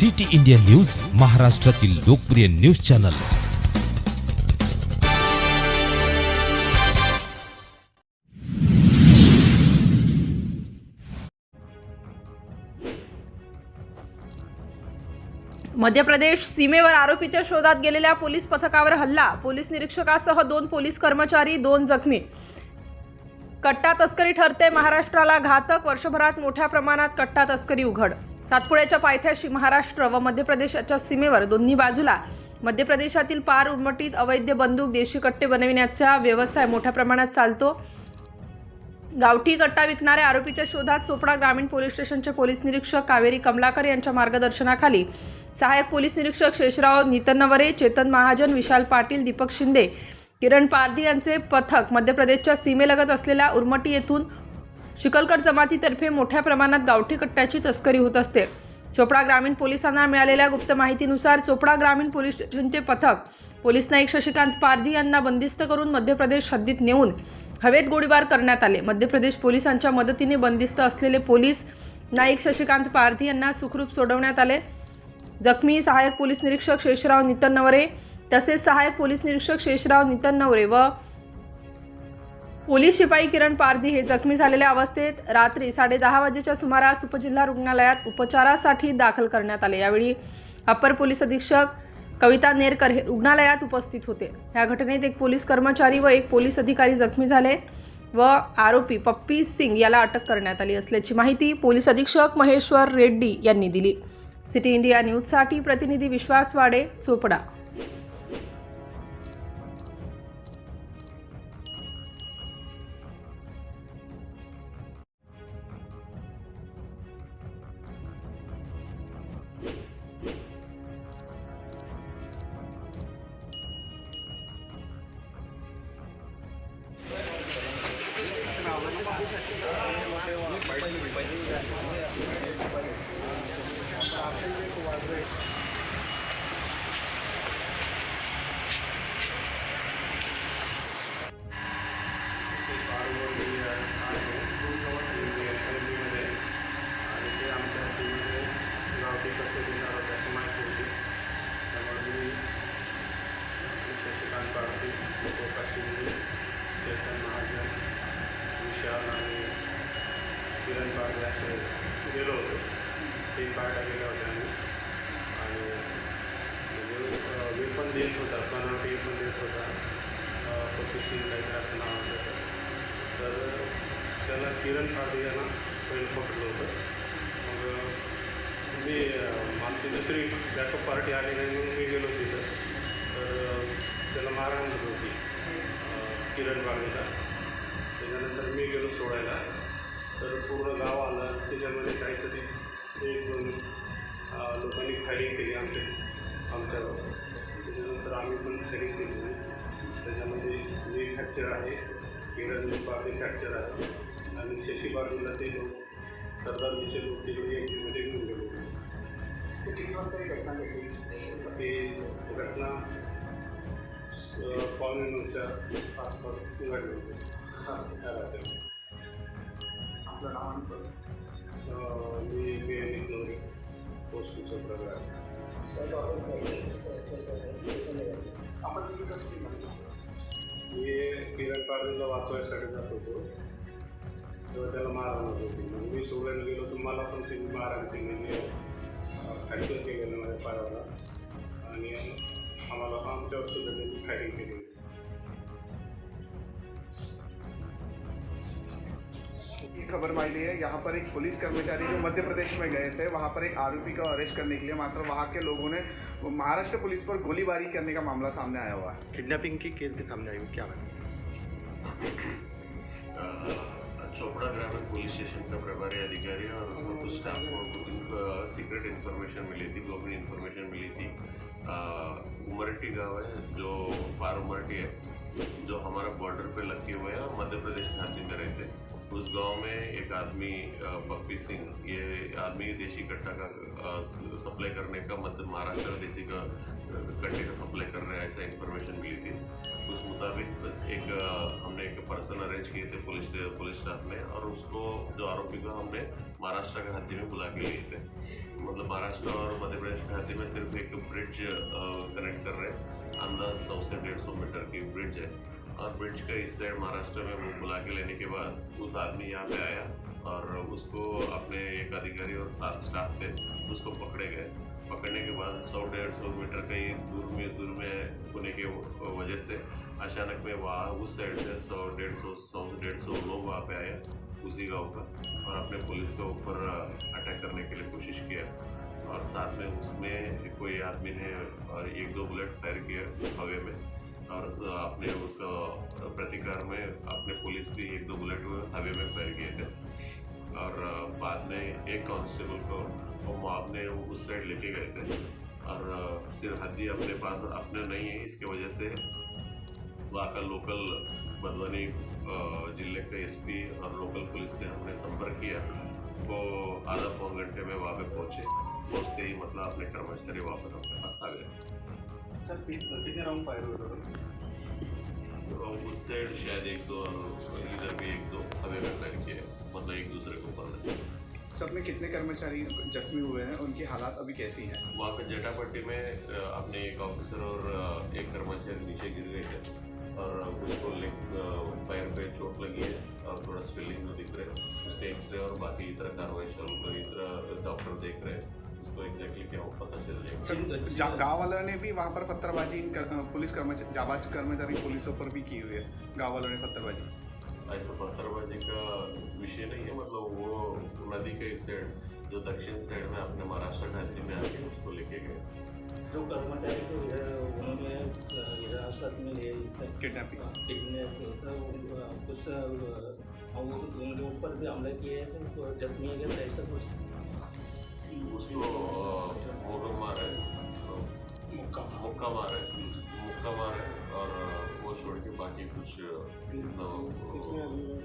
City India news, महाराष्ट्रातील लोकप्रिय news channel. Madhya Pradesh सीमेवर आरोपीच्या शोधात गेलेल्या पोलीस पथकावर हल्ला, पोलीस निरीक्षकासह 2 पोलीस कर्मचारी, 2 जखमी। कट्टा तस्करी ठरते महाराष्ट्राला घातक, वर्षभरात मोठ्या प्रमाणात कट्टा तस्करी उघड। सातपुड्याच्या पायथ्याशी महाराष्ट्र व मध्य प्रदेशाच्या सीमेवर दोन्ही बाजूला मध्य प्रदेशातील पार उर्मटीत अवैध बंदूक, देशी कट्टे बनविण्याचा व्यवसाय मोठ्या प्रमाणात चालतो। गावठी कट्टा विकणाऱ्या आरोपीच्या शोधात चोपडा ग्रामीण पोलीस स्टेशनचे पोलीस निरीक्षक कावेरी कमलाकर यांच्या मार्गदर्शनाखाली सहाय्यक पोलीस निरीक्षक शेषराव नितनवरे, चेतन महाजन, विशाल पाटील, दीपक शिंदे, किरण पारधी यांचे पथक मध्य प्रदेशच्या सीमेलगत असलेल्या उर्मटी येथून शिकलकर जमातीतर्फे मोठ्या प्रमाणात गावठी कट्ट्याची तस्करी होत असते। चोपडा ग्रामीण पोलिसांना मिळालेल्या गुप्त माहितीनुसार चोपडा ग्रामीण पोलीस स्टेशनचे पथक पोलीस नाईक शशिकांत पारधी यांना बंदिस्त करून मध्य प्रदेश हद्दीत नेऊन हवेत गोळीबार करण्यात आले। मध्य प्रदेश पोलिसांच्या मदतीने बंदिस्त असलेले पोलीस नाईक शशिकांत पारधी यांना सुखरूप सोडवण्यात आले। जखमी सहाय्यक पोलीस निरीक्षक शेषराव नितनवरे तसेच सहाय्यक पोलीस निरीक्षक शेषराव नितनवरे व पोलीस शिपाई किरण पारधी हे जखमी झालेल्या अवस्थेत रात्री 10:30 वाजेच्या सुमारास उपजिल्हा रुग्णालयात उपचारासाठी दाखल करण्यात आले। यावेळी अप्पर पोलीस अधीक्षक कविता नेरकर हे रुग्णालयात उपस्थित होते। या घटनेत 1 पोलीस कर्मचारी व 1 पोलीस अधिकारी जखमी झाले व आरोपी पप्पी सिंग याला अटक करण्यात आली असल्याची माहिती पोलीस अधीक्षक महेश्वर रेड्डी यांनी दिली। सिटी इंडिया न्यूजसाठी प्रतिनिधी विश्वास वाडे, चोपडा। चेतन महाजन, विशाल आणि किरण पारधी असे गेलो होतो। 3 पार्ट्या गेल्या होत्या आम्ही आणि म्हणजे वेपन देत होता, बनावटी वेपन देत होता, पप्पी सिंग काहीतरी असं नाव होतं। तर त्याला किरण पारधी यांना पहिलं पकडलं होतं। मग मी आमची दुसरी बॅकअप पार्टी आली नाही म्हणून मी गेलो तिथं। तर त्याला मारहाण होती किरण पारधीला। त्याच्यानंतर मी गेलो सोडायला, तर पूर्ण गाव आलं। त्याच्यामध्ये काहीतरी 1-2 लोकांनी फायरिंग केली आमच्यावर। त्याच्यानंतर आम्ही पण फायरिंग केली। त्याच्यामध्ये मी फ्रॅक्चर आहे, किरण पारधी फ्रॅक्चर आहे आणि शशी पारधीला ते लोक सरदार दिशे लोक ते एमपीमध्ये घेऊन गेले होते। किती वाजता ही घटना घडली? अशी घटना 9:15च्या आसपास घडली होती। आपलं नाव आणि मी निघलो पोस्ट चोपडा। आपण तिथे कसं मी किरण पारधीला वाचवायसाठी जात होतो, तेव्हा त्याला मारहाण होत होती। मग मी सोडायला गेलो तर मला पण ती मारहाण केली, फ्रॅक्चर केलेलं माझ्या पायाला आणि आमच्यावर सुद्धा त्यांनी फायरिंग केली। ये खबर मिली है, यहाँ पर एक पुलिस कर्मचारी जो मध्य प्रदेश में गए थे, वहाँ पर एक आरोपी को अरेस्ट करने के लिए, मात्र वहाँ के लोगों ने महाराष्ट्र पुलिस पर गोलीबारी करने का मामला सामने आया हुआ है। किडनैपिंग की केस भी सामने आई हुई, क्या बात? चोपड़ा ग्रामीण पुलिस स्टेशन का प्रभारी अधिकारी और उसको कुछ स्टाफ को सीक्रेट इन्फॉर्मेशन मिली थी, गोपनीय इन्फॉर्मेशन मिली थी। उमरटी गांव है जो पार उमरटी है, जो हमारा बॉर्डर पे लगे हुए हैं और मध्य प्रदेश के हद्दी में रहते हैं। उस गांव में एक आदमी पप्पी सिंह, ये आदमी देशी कट्टा का सप्लाई करने का, मतलब महाराष्ट्र देशी का कट्टे का सप्लाई कर रहे हैं, ऐसा इन्फॉर्मेशन मिली थी। उस मुताबिक हमने एक पर्सन अरेंज किए थे पुलिस स्टाफ ने, और उसको जो आरोपी को हमने महाराष्ट्र के हद्दी में बुला के लिए थे। मतलब महाराष्ट्र और मध्य प्रदेश के खाते में सिर्फ एक ब्रिज कनेक्ट कर रहे हैं। अंदाज 100 से 150 मीटर की ब्रिज है और ब्रिज का इस साइड महाराष्ट्र में वो बुला के लेने के बाद उस आदमी यहाँ पे आया और उसको अपने एक अधिकारी और 7 स्टाफ थे उसको पकड़े गए। पकड़ने के बाद 100-150 मीटर कहीं दूर में होने की वजह से अचानक में वहाँ उस साइड से 100-150 लोग वहाँ पे आए उसी गांव का और अपने पुलिस के ऊपर अटैक करने के लिए कोशिश किया और साथ में उसमें कोई आदमी ने 1-2 बुलेट फायर किया हवे में और अपने उसका प्रतिकार में अपने पुलिस भी 1-2 बुलेट हवे में फायर किए थे और बाद में एक कांस्टेबल को आपने उस साइड लेके गए थे और सिरहदी अपने पास अपने नहीं है, इसके वजह से वहाँ का लोकल मधुबनी जिले का एसपी और लोकल पुलिस से हमने संपर्क किया। वो आधा पौन घंटे में वहाँ पे पहुँचते ही मतलब अपने कर्मचारी वापस अपने पास आ गए। सर कितने राउंड फायर हुए टोटल? उस साइड शायद 1-2 और इधर भी 1-2 हवे में फायर किए, मतलब एक दूसरे को पकड़ने। सब में कितने कर्मचारी जख्मी हुए हैं, उनकी हालात अभी कैसी हैं? वहाँ पे जटापट्टी में अपने एक ऑफिसर और एक कर्मचारी नीचे गिर गए थे और उसको पैर पे चोट लगी है और थोड़ा स्वेलिंग में दिख रहे हैं। उसके एक्सरे और बाकी इतर कार्रवाई चालू इतर डॉक्टर देख रहे हैं, उसको एग्जैक्टली क्या हो पता चल जाएगा। गाँव वालों ने भी वहाँ पर पत्थरबाजी पुलिस कर्मचारी जाबाज कर्मचारी पुलिसों पर भी की हुई है। गाँव वालों ने पत्थरबाजी ऐसा पत्थरबाजी का विषय नहीं है, मतलब वो नदी के इस साइड जो दक्षिण साइड में अपने महाराष्ट्र घाटी में आके उसको लेके गए। जो कर्मचारी को उन्होंने हिरासत में ले किडनैपिंग कुछ उनके ऊपर भी हमले किए हैं, उसको जख्मी है क्या ऐसा कुछ? उसको मुक्का मारा है और वो छोड़ के बाकी कुछ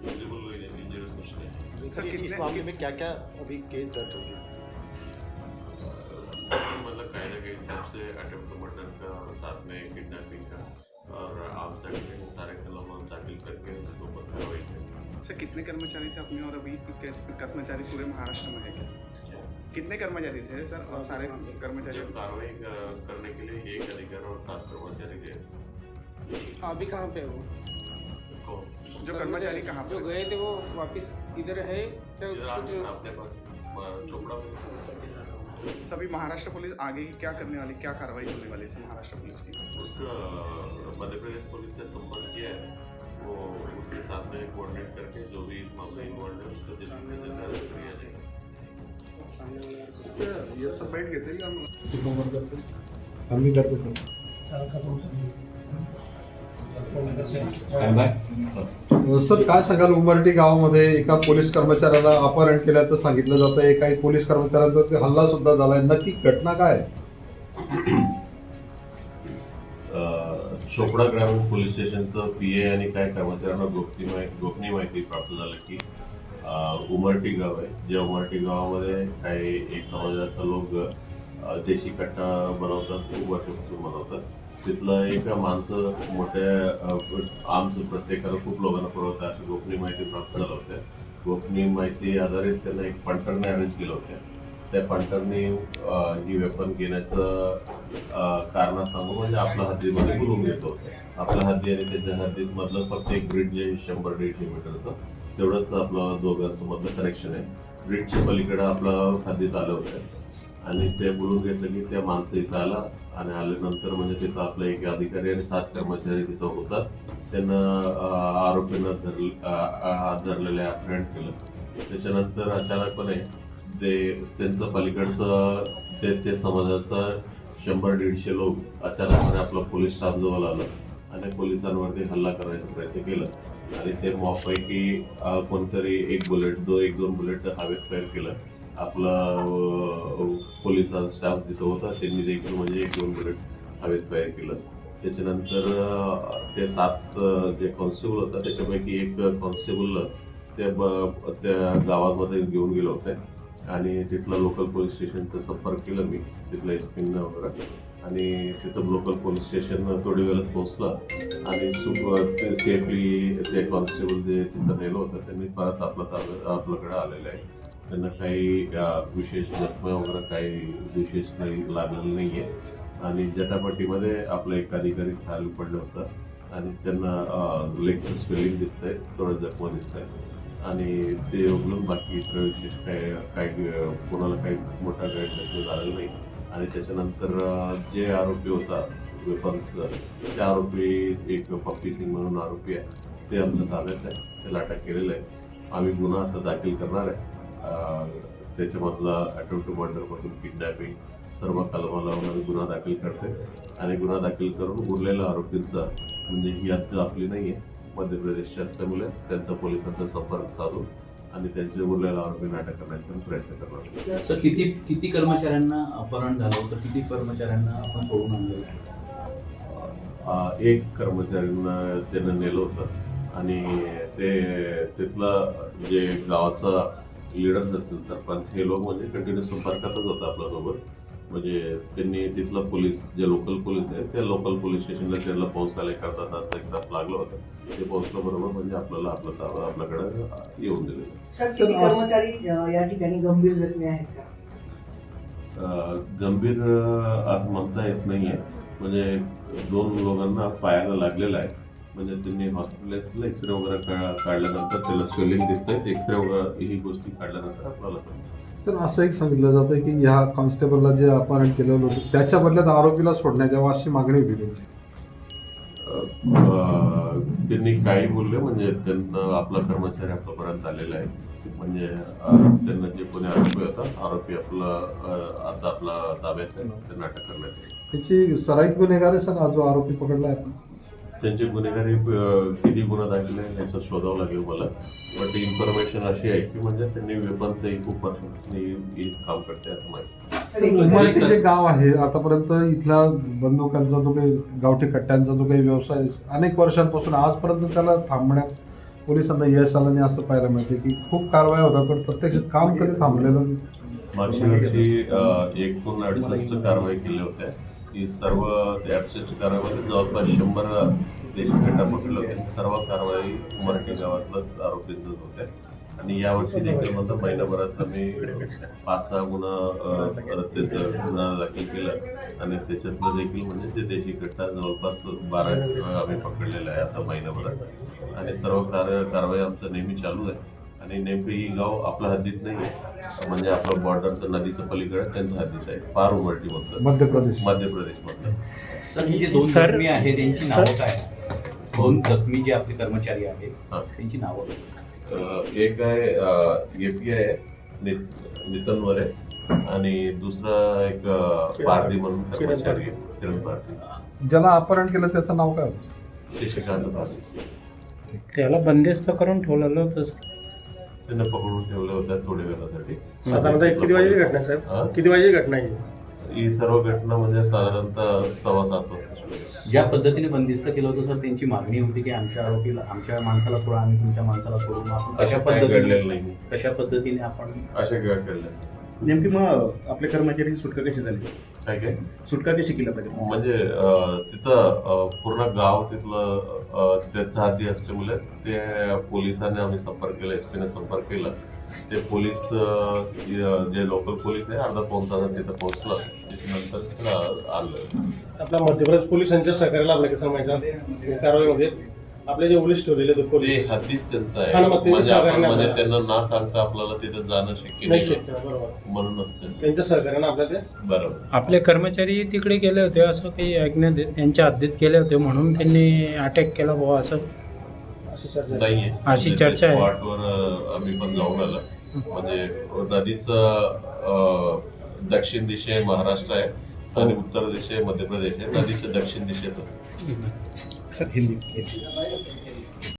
विजिबल इंजरीज कुछ नहीं। सर इस मामले में क्या क्या अभी केस दर्ज होगी? मतलब कायदे के हिसाब से अटेम्प्ट टू मर्डर का और साथ में किडनैपिंग का और आर्म्स एक्ट के सारे कलम हम दाखिल करके उसके ऊपर कार्रवाई करें। सर कितने कर्मचारी थे अपने और अभी कर्मचारी पूरे महाराष्ट्र में है क्या? कितने कर्मचारी थे सर और सारे कर्मचारी? कार्रवाई करने के लिए एक अधिकारी और 7 कर्मचारी गए। अभी कहाँ पे वो जो कर्मचारी कहाँ जो गए थे वो वापस इधर है इधर कुछ अपने पास चोपड़ा में। सभी महाराष्ट्र पुलिस आगे क्या करने वाली, क्या कार्रवाई होने वाली है महाराष्ट्र पुलिस की? उसका मध्य प्रदेश पुलिस से संपर्क किया है, वो उसके साथ में कोऑर्डिनेट करके जो भी मामला इन्वॉल्व है उसको जल्दी से जल्द कार्रवाई किया जाएगा। ये सब बैठ गए थे सर काय सांगाल, उमरटी गावामध्ये एका पोलीस कर्मचाऱ्याला अपहरण केल्याचं सांगितलं जातं आहे, काही पोलीस कर्मचाऱ्यांचा हल्ला सुद्धा झालाय, नक्की घटना काय आहे? चोपडा ग्रामीण पोलीस स्टेशनचं PA आणि काही कर्मचाऱ्यांना गोपनीय माहिती प्राप्त झालं की उमरटी गाव आहे, ज्या उमरटी गावामध्ये काही एक समाजाचा लोक देशी कट्टा बनवतात, खूप वर्षापासून बनवतात। तिथलं एक माणसं मोठ्या आमचं प्रत्येकाला खूप लोकांना पुरवतात अशी गोपनीय माहिती प्राप्त झालं होत्या। गोपनीय माहिती आधारित त्यांना एक पंटरने अरेंज केलं होतं। त्या पंटरने ही वेपन घेण्याचं कारण सांगू म्हणजे आपल्या हद्दीमध्ये बोलवून घेत होतं। आपल्या हद्दी आणि त्याच्या हद्दीत मधलं फक्त एक ब्रिज आहे 100-150 मीटरचं, तेवढंच आपलं दोघांचं मधलं कनेक्शन आहे। ब्रिजच्या पलीकडे आपलं हद्दीत आलं होतं आणि ते बोलून घेतलं की त्या माणसं इथं आला आणि आल्यानंतर म्हणजे तिथं आपला एक अधिकारी आणि 7 कर्मचारी तिथं होतात, त्यांना आरोपीनं धरलेले अप्रेंट केलं। त्याच्यानंतर अचानकपणे त्यांचं पलीकडचं ते समाजाचा 100-150 लोक अचानकपणे आपला पोलीस स्टाफ जवळ आलं आणि पोलिसांवरती हल्ला करायचा प्रयत्न केला आणि ते मॉपपैकी कोणतरी एक दोन बुलेट हवेत फायर केलं। आपला पोलिसांचा स्टाफ तिथं होता, त्यांनी देखील म्हणजे 1-2 बुलेट हवेत फायर केलं। त्याच्यानंतर ते 7 जे कॉन्स्टेबल होता त्याच्यापैकी एक कॉन्स्टेबलला त्या गावामध्ये घेऊन गेलो होते आणि तिथलं लोकल पोलीस स्टेशनचा संपर्क केला मी, तिथलं SP वगैरे, आणि तिथं लोकल पोलीस स्टेशन थोडी वेळात पोहोचला आणि सेफली ते कॉन्स्टेबल जे तिथं नेलं होतं त्यांनी परत आपल्याकडे आलेलं आहे। त्यांना काही विशेष जखमा वगैरे काही विशेष काही लागलेलं नाही आहे आणि जटापट्टीमध्ये आपला एक अधिकारी खाली पडलं होतं आणि त्यांना लेगचं स्वेलिंग दिसतंय, थोडं जखमा दिसत आहे आणि ते उघडून बाकी इतर विशेष काही कोणाला काही मोठा गैरजखमी झालेला नाही. आणि त्याच्यानंतर जे आरोपी होता वेपन्स, त्या आरोपी एक पप्पी सिंग म्हणून आरोपी आहे, ते आमच्या ताब्यात आहे, त्याला अटक केलेलं आहे. आम्ही गुन्हा आता दाखल करणार आहे. त्याच्यामधला अटेम्प्ट टू मर्डरपासून किडनॅपिंग सर्व कलमा लावून आम्ही गुन्हा दाखल करते आणि गुन्हा दाखल करून उरलेल्या आरोपींचा म्हणजे ही हत्या आपली नाही आहे, मध्य प्रदेशची असल्यामुळे त्यांचा पोलिसांचा संपर्क साधून आणि त्यांचे उरलेला आरोपींना अटक करण्याचा प्रयत्न करणार. सर किती कर्मचाऱ्यांना अपहरण झालं होतं, किती कर्मचाऱ्यांना आपण सोडून आणलेलं आहे? एक कर्मचाऱ्यांना त्यानं नेलं होतं आणि ते तिथला जे गावाचा लीडर असतील सरपंच, हे लोक म्हणजे कंटिन्यू संपर्कातच होतं आपल्यासोबत. म्हणजे त्यांनी तिथला पोलीस, जे लोकल पोलीस आहेत, त्या लोकल पोलीस स्टेशनला त्यांना पोहोचायला एक अर्धा तास एक तास लागलं होतं. ते पोहोचल्याबरोबर म्हणजे आपल्याला आपल्याकडे येऊन दिले. किती कर्मचारी या ठिकाणी गंभीर जखमी आहेत का? गंभीर म्हणता येत नाही आहे. म्हणजे 2 लोकांना पायाला लागलेला आहे. म्हणजे त्यांनी हॉस्पिटलला एक्सरे वगैरे काढल्यानंतर त्याला स्वेलिंग दिसतंय, एक्सरे वगैरे ही गोष्टी काढल्यानंतर आपल्याला. सर असं एक सांगितलं जातं की ह्या कॉन्स्टेबलला जे अपहरण केलेलं होतं त्याच्या बदल्यात आरोपीला सोडण्यात यावं अशी मागणी होती त्यांची. त्यांनी काही बोलले म्हणजे त्यांना आपला कर्मचारी आपल्यापर्यंत आलेला आहे. म्हणजे त्यांना जे कोणी आरोपी होता, आरोपी आता आपला ताब्यात आहे, त्यांना अटक करण्यात. त्याची सराईत गुन्हेगार आहे सर, जो आरोपी पकडला आहे आपण. त्यांचे गुन्हेगारी किती गुन्हा दाखल आहे याचा शोधावं लागेल मला. बट इन्फॉर्मेशन अशी आहे की म्हणजे त्यांनी वेपन्सही खूप वर्षांनी काम करते असं माहिती. उमरटी जे गाव आहे आतापर्यंत इथला बंदुकांचा जो काही गावठी कट्ट्यांचा जो काही व्यवसाय अनेक वर्षांपासून आजपर्यंत त्याला थांबण्यात पोलिसांना यश आलं नाही असं पाहायला मिळते की खूप कारवाया होतात पण प्रत्यक्षात काम कधी थांबलेलं. मागच्या वर्षी एकूण 68 कारवाई केल्या होत्या. ही सर्व 68 कारवाईमध्ये जवळपास 100 देशकट्टा पकडले होते. सर्व कारवाई उमरटी गावातलंच आरोपींचंच होत्या आणि यावर्षी देखील म्हणतो महिनाभरात आम्ही 5-6 गुन्हा दाखल केला आणि त्याच्यातलं देखील म्हणजे ते देशी कट्टा जवळपास 12 आम्ही पकडलेला आहे आता महिनाभरात. आणि सर्व कारवाई आमचं नेहमी चालू आहे आणि नेमकं ही गाव आपल्या हद्दीत नाही आहे, म्हणजे आपलं बॉर्डरचं नदीचं पलीकडे त्यांचं हद्दीत आहे, पार उमरटी म्हणतात, मध्यप्रदेशमधलं. सर हे जे 2 जखमी आहे त्यांची नावं काय? 2 जखमी जे आपले कर्मचारी आहेत त्यांची नावं? एक आहे एपी आहे नितन वरे आणि दुसरा एक पारधी म्हणून कर्मचारी आहे, किरण पारधी. ज्याला अपहरण केलं त्याचं नाव काय? शशिकांत पारधी. त्याला बंदिस्त करून ठेवलेलं होतं. त्यांना पकडून ठेवल्या होत्या थोड्या वेळासाठी. साधारणतः किती वाजेची घटना आहे साहेब? किती वाजेची घटना आहे ही सर्व घटना म्हणजे साधारणतः 6:15 वाजता. ज्या पद्धतीने बंदिस्त केलं होतं सर, त्यांची मागणी होती की आमच्या आरोपीला, आमच्या माणसाला सोडा, आम्ही तुमच्या माणसाला सोडून. आपण कशा पद्धतीने आपण अशा घडल्या. नेमकी मग आपल्या कर्मचाऱ्यांची सुटका कशी झाली? काय सुटका कशी केली पाहिजे? म्हणजे तिथं पूर्ण गाव तिथलं त्याच्या हाती असल्यामुळे ते पोलिसांनी आम्ही संपर्क केला, SP ने संपर्क केला. ते पोलीस जे लोकल पोलीस आहे अर्धा पाऊण तासात तिथं पोहोचलं, त्याच्यानंतर आलं. आपल्या मध्य प्रदेश पोलिसांच्या सहकार्याला आपल्या कसं माहिती कारवाईमध्ये आपले जे पोलीस ठेवलेले होते ते हद्दीच त्यांचं आहे. म्हणजे त्यांना ना सांगता आपल्याला तिथं जाणं शक्य नाही, म्हणूनच त्यांच्या सहकार्यानं आपल्याला ते. बरोबर. आपले कर्मचारी तिकडे गेले होते असं काही ऐकण्यात त्यांच्या हद्दीत गेले होते म्हणून त्यांनी अटॅक केला बुवा असं नाहीये. अशी चर्चा आहे. स्पॉटवर आम्ही पण जाऊन आलो. म्हणजे नदीचं दक्षिण दिशे महाराष्ट्र आहे आणि उत्तर दिशे मध्य प्रदेश आहे. नदीच्या दक्षिण दिशेत सर हिंदी